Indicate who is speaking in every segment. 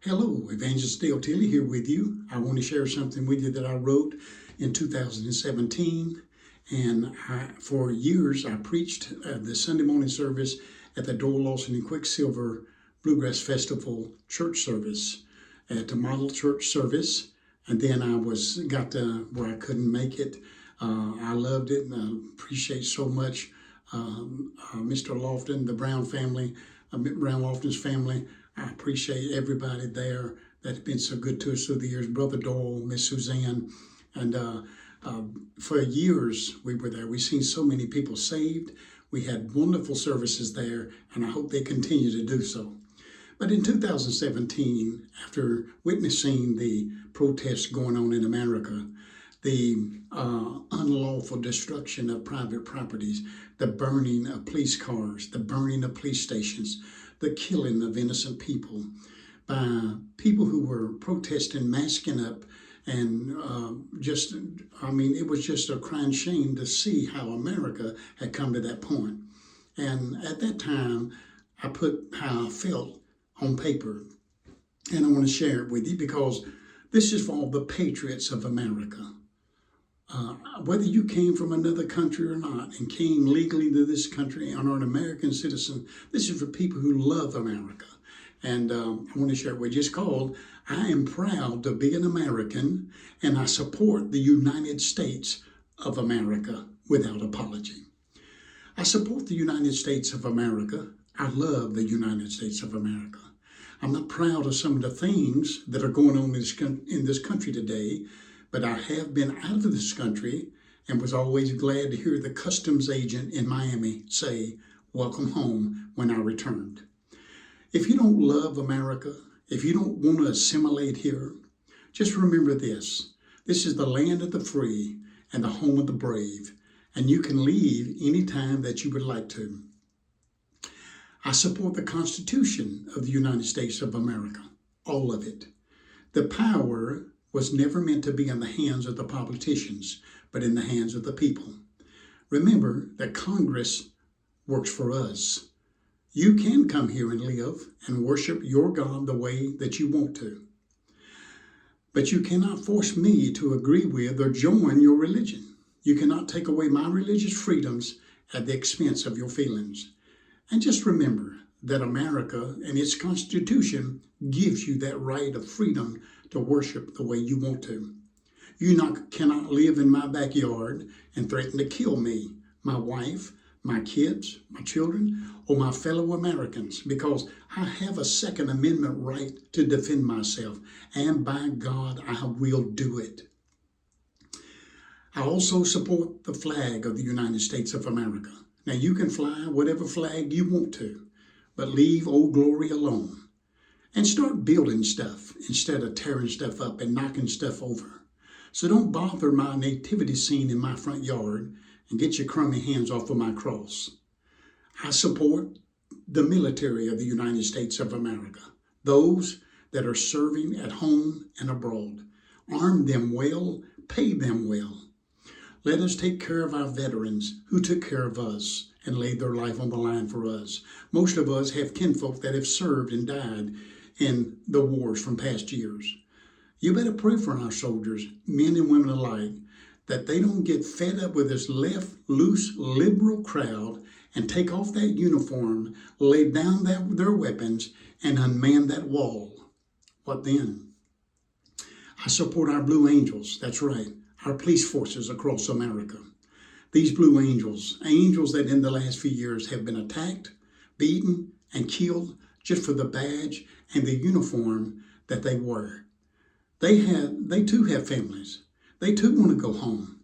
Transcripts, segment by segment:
Speaker 1: Hello, Evangelist Dale Tilley here with you. I want to share something with you that I wrote in 2017. And for years, I preached the Sunday morning service at the Doyle Lawson and Quicksilver Bluegrass Festival church service at the model church service. And then I got to where I couldn't make it. I loved it and I appreciate so much Mr. Lofton, the Brown family, Brown Lofton's family. I appreciate everybody there that's been so good to us through the years. Brother Doyle, Miss Suzanne, and for years we were there. We've seen so many people saved. We had wonderful services there, and I hope they continue to do so. But in 2017, after witnessing the protests going on in America, the unlawful destruction of private properties, the burning of police cars, the burning of police stations, the killing of innocent people by people who were protesting, masking up, and it was just a crying shame to see how America had come to that point. And at that time, I put how I felt on paper, and I want to share it with you because this is for all the patriots of America. Whether you came from another country or not and came legally to this country and are an American citizen, this is for people who love America. And I want to share it with you. It's called, I am proud to be an American and I support the United States of America without apology. I support the United States of America. I love the United States of America. I'm not proud of some of the things that are going on in this country today, but I have been out of this country and was always glad to hear the customs agent in Miami say, "Welcome home," when I returned. If you don't love America, if you don't want to assimilate here, just remember this. This is the land of the free and the home of the brave, and you can leave anytime that you would like to. I support the Constitution of the United States of America, all of it. The power was never meant to be in the hands of the politicians, but in the hands of the people. Remember that Congress works for us. You can come here and live and worship your God the way that you want to. But you cannot force me to agree with or join your religion. You cannot take away my religious freedoms at the expense of your feelings. And just remember that America and its Constitution gives you that right of freedom to worship the way you want to. You cannot live in my backyard and threaten to kill me, my wife, my kids, my children, or my fellow Americans, because I have a Second Amendment right to defend myself, and by God, I will do it. I also support the flag of the United States of America. Now, you can fly whatever flag you want to, but leave Old Glory alone. And start building stuff instead of tearing stuff up and knocking stuff over. So don't bother my nativity scene in my front yard and get your crummy hands off of my cross. I support the military of the United States of America, those that are serving at home and abroad. Arm them well, pay them well. Let us take care of our veterans who took care of us and laid their life on the line for us. Most of us have kinfolk that have served and died in the wars from past years. You better pray for our soldiers, men and women alike, that they don't get fed up with this left, loose, liberal crowd and take off that uniform, lay down their weapons, and unman that wall. What then? I support our Blue Angels, that's right, our police forces across America. These Blue Angels, angels that in the last few years have been attacked, beaten, and killed just for the badge and the uniform that they wear. They too have families. They too want to go home.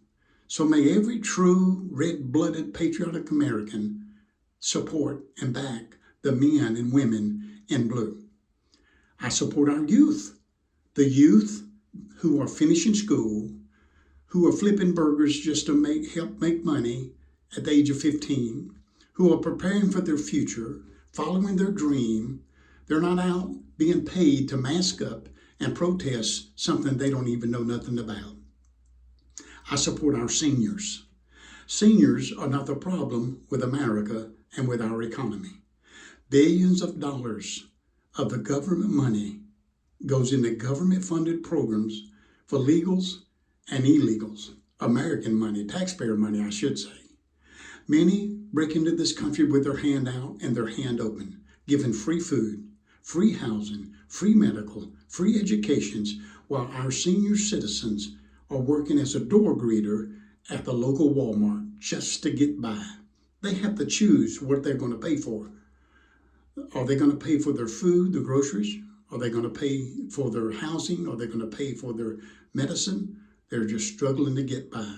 Speaker 1: So may every true red-blooded patriotic American support and back the men and women in blue. I support our youth, the youth who are finishing school, who are flipping burgers just to help make money at the age of 15, who are preparing for their future, following their dream. They're not out being paid to mask up and protest something they don't even know nothing about. I support our seniors. Seniors are not the problem with America and with our economy. Billions of dollars of the government money goes into government-funded programs for legals and illegals. American money, taxpayer money, I should say. Many break into this country with their hand out and their hand open, given free food, free housing, free medical, free educations, while our senior citizens are working as a door greeter at the local Walmart just to get by. They have to choose what they're going to pay for. Are they going to pay for their food, the groceries? Are they going to pay for their housing? Are they going to pay for their medicine? They're just struggling to get by.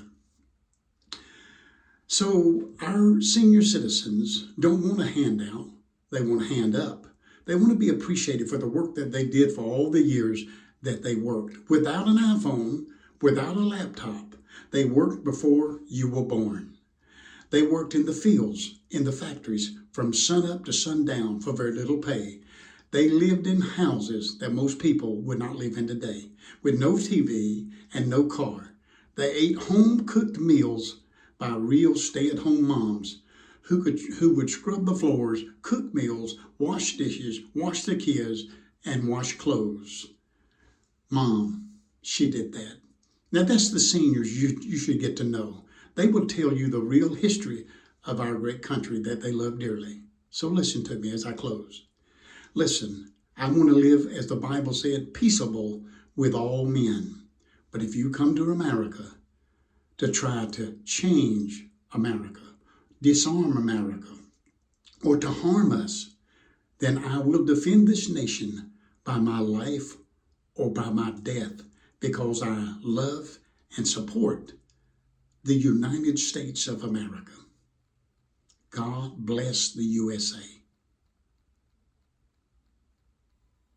Speaker 1: So our senior citizens don't want a handout. They want a hand up. They want to be appreciated for the work that they did for all the years that they worked. Without an iPhone, without a laptop, they worked before you were born. They worked in the fields, in the factories, from sunup to sundown for very little pay. They lived in houses that most people would not live in today, with no TV and no car. They ate home-cooked meals by real stay-at-home moms who would scrub the floors, cook meals, wash dishes, wash the kids, and wash clothes. Mom, she did that. Now that's the seniors you should get to know. They will tell you the real history of our great country that they love dearly. So listen to me as I close. Listen, I want to live, as the Bible said, peaceable with all men. But if you come to America to try to change America, disarm America, or to harm us, then I will defend this nation by my life or by my death, because I love and support the United States of America. God bless the USA.